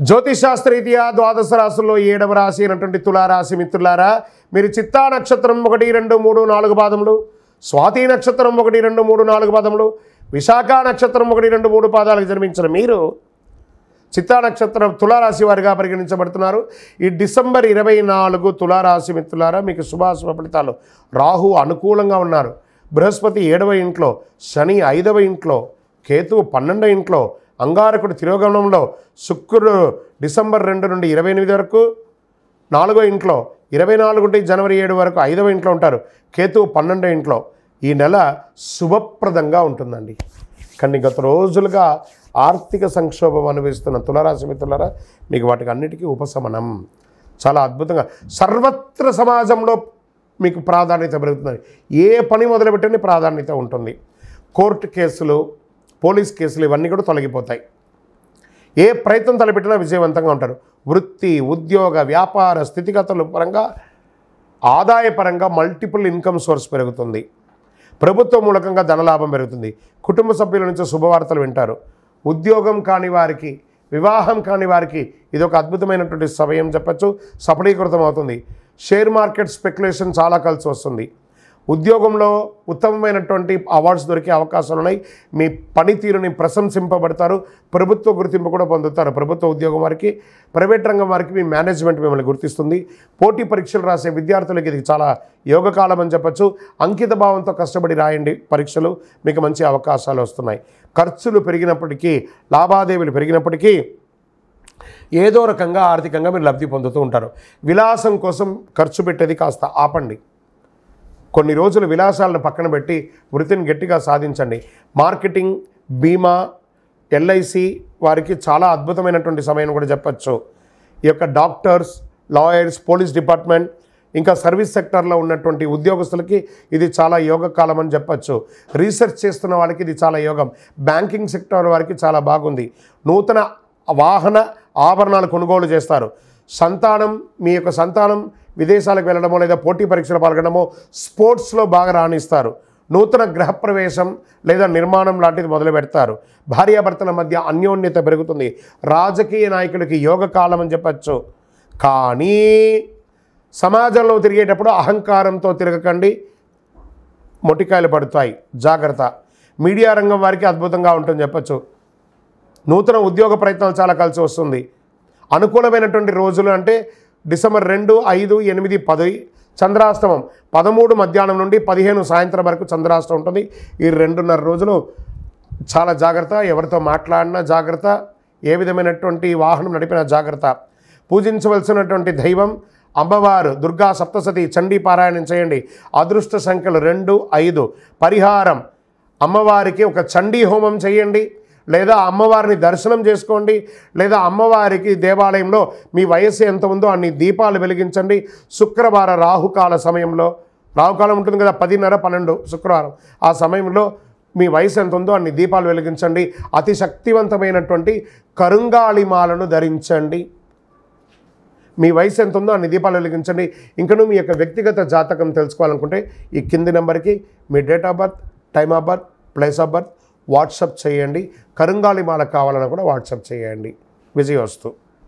జ్యోతిషాస్త్రరీత్యా ద్వాదశ రాశుల్లో 7వ రాశి అయినటువంటి తులారాశి మిత్రులారా, మీరు చిత్తా నక్షత్రం 1, 2, 3, 4 పాదములు, స్వాతి నక్షత్రం 1, 2, 3, 4 పాదములు, విశాఖ నక్షత్రం 1, 2, 3 పాదాలకు జన్మించిన మీరు చిత్తా నక్షత్రం తులారాశి వారిగా పరిగణించబడుతున్నారు. ఈ డిసెంబర్ 24 తులారాశి మిత్రులారా మీకు శుభాశుభ ఫలితాలు. రాహు అనుకూలంగా ఉన్నారు, బృహస్పతి 7వ ఇంట్లో, శని 5వ ఇంట్లో, కేతువు 12వ ఇంట్లో, అంగారకుడు తిరోగమనంలో, శుక్రుడు డిసెంబర్ 2 నుండి 28 వరకు 4వ ఇంట్లో, 24 నుండి జనవరి 7 వరకు 5వ ఇంట్లో ఉంటారు. కేతువు 12వ ఇంట్లో. ఈ నెల శుభప్రదంగా ఉంటుందండి. కానీ గత రోజులుగా ఆర్థిక సంక్షోభం అనుభవిస్తున్న తులారాశి మిత్రులారా మీకు వాటికి అన్నిటికీ ఉపశమనం చాలా అద్భుతంగా సర్వత్ర సమాజంలో మీకు ప్రాధాన్యత పెరుగుతుంది. ఏ పని మొదలుపెట్టని ప్రాధాన్యత ఉంటుంది. కోర్టు కేసులు, పోలీస్ కేసులు ఇవన్నీ కూడా తొలగిపోతాయి. ఏ ప్రయత్నం తలపెట్టినా విజయవంతంగా ఉంటారు. వృత్తి, ఉద్యోగ, వ్యాపార స్థితిగతుల పరంగా, ఆదాయపరంగా మల్టిపుల్ ఇన్కమ్ సోర్స్ పెరుగుతుంది. ప్రభుత్వం మూలకంగా ధనలాభం పెరుగుతుంది. కుటుంబ సభ్యుల నుంచి శుభవార్తలు వింటారు. ఉద్యోగం కాని వారికి, వివాహం కాని వారికి ఇది ఒక అద్భుతమైనటువంటి సమయం చెప్పచ్చు. సఫలీకృతం అవుతుంది. షేర్ మార్కెట్ స్పెక్యులేషన్ చాలా కలిసి వస్తుంది. ఉద్యోగంలో ఉత్తమమైనటువంటి అవార్డ్స్ దొరికే అవకాశాలు ఉన్నాయి. మీ పనితీరుని ప్రశంసింపబడతారు. ప్రభుత్వ గుర్తింపు కూడా పొందుతారు. ప్రభుత్వ ఉద్యోగం వారికి, ప్రైవేట్ రంగం వారికి మీ మేనేజ్మెంట్ మిమ్మల్ని గుర్తిస్తుంది. పోటీ పరీక్షలు రాసే విద్యార్థులకి ఇది చాలా యోగకాలం అని చెప్పచ్చు. అంకిత భావంతో కష్టపడి రాయండి పరీక్షలు, మీకు మంచి అవకాశాలు వస్తున్నాయి. ఖర్చులు పెరిగినప్పటికీ, లావాదేవీలు పెరిగినప్పటికీ ఏదో రకంగా ఆర్థికంగా మీరు లబ్ధి పొందుతూ ఉంటారు. విలాసం కోసం ఖర్చు పెట్టేది కాస్త ఆపండి. కొన్ని రోజులు విలాసాలను పక్కన పెట్టి వృత్తిని గట్టిగా సాధించండి. మార్కెటింగ్, బీమా, ఎల్ఐసి వారికి చాలా అద్భుతమైనటువంటి సమయం కూడా చెప్పచ్చు. ఈ యొక్క డాక్టర్స్, లాయర్స్, పోలీస్ డిపార్ట్మెంట్, ఇంకా సర్వీస్ సెక్టార్లో ఉన్నటువంటి ఉద్యోగస్తులకి ఇది చాలా యోగకాలం అని చెప్పచ్చు. రీసెర్చ్ చేస్తున్న వాళ్ళకి ఇది చాలా యోగం. బ్యాంకింగ్ సెక్టార్ వారికి చాలా బాగుంది. నూతన వాహన ఆభరణాలు కొనుగోలు చేస్తారు. సంతానం, మీ యొక్క సంతానం విదేశాలకు వెళ్ళడమో లేదా పోటీ పరీక్షలు పాల్గొనడమో, స్పోర్ట్స్లో బాగా రాణిస్తారు. నూతన గృహప్రవేశం లేదా నిర్మాణం లాంటిది మొదలు పెడతారు. భార్యాభర్తల మధ్య అన్యోన్యత పెరుగుతుంది. రాజకీయ నాయకులకి యోగకాలం అని చెప్పచ్చు. కానీ సమాజంలో తిరిగేటప్పుడు అహంకారంతో తిరగకండి, మొటికాయలు పడతాయి, జాగ్రత్త. మీడియా రంగం వారికి అద్భుతంగా ఉంటుంది చెప్పచ్చు. నూతన ఉద్యోగ ప్రయత్నాలు చాలా కలిసి వస్తుంది. అనుకూలమైనటువంటి రోజులు అంటే డిసెంబర్ 2, 5, 8, 10 చంద్రాష్టమం, 13 మధ్యాహ్నం నుండి 15 సాయంత్రం వరకు చంద్రాష్టమం ఉంటుంది. ఈ 2.5 రోజులు చాలా జాగ్రత్త. ఎవరితో మాట్లాడినా జాగ్రత్త. ఏ విధమైనటువంటి వాహనం నడిపినా జాగ్రత్త. పూజించవలసినటువంటి దైవం అమ్మవారు దుర్గా సప్తసతి, చండీ పారాయణం చేయండి. అదృష్ట సంఖ్యలు 2, 5. పరిహారం, అమ్మవారికి ఒక చండీ హోమం చేయండి, లేదా అమ్మవారిని దర్శనం చేసుకోండి, లేదా అమ్మవారికి దేవాలయంలో మీ వయస్సు ఎంత ఉందో అన్ని దీపాలు వెలిగించండి. శుక్రవారం రాహుకాల సమయంలో, రాహుకాలం ఉంటుంది కదా 10:30, 12 శుక్రవారం, ఆ సమయంలో మీ వయసు ఎంత ఉందో అన్ని దీపాలు వెలిగించండి. అతి శక్తివంతమైనటువంటి కరుంగాళిమాలను ధరించండి. మీ వయసు ఎంత ఉందో అన్ని దీపాలు వెలిగించండి. ఇంకనూ మీ యొక్క వ్యక్తిగత జాతకం తెలుసుకోవాలనుకుంటే ఈ కింది నెంబర్కి మీ date of birth, time of birth, place of birth WhatsApp చేయండి. కరుంగాళిమాల కావాలన్నా కూడా వాట్సాప్ చేయండి. విజయోస్తు.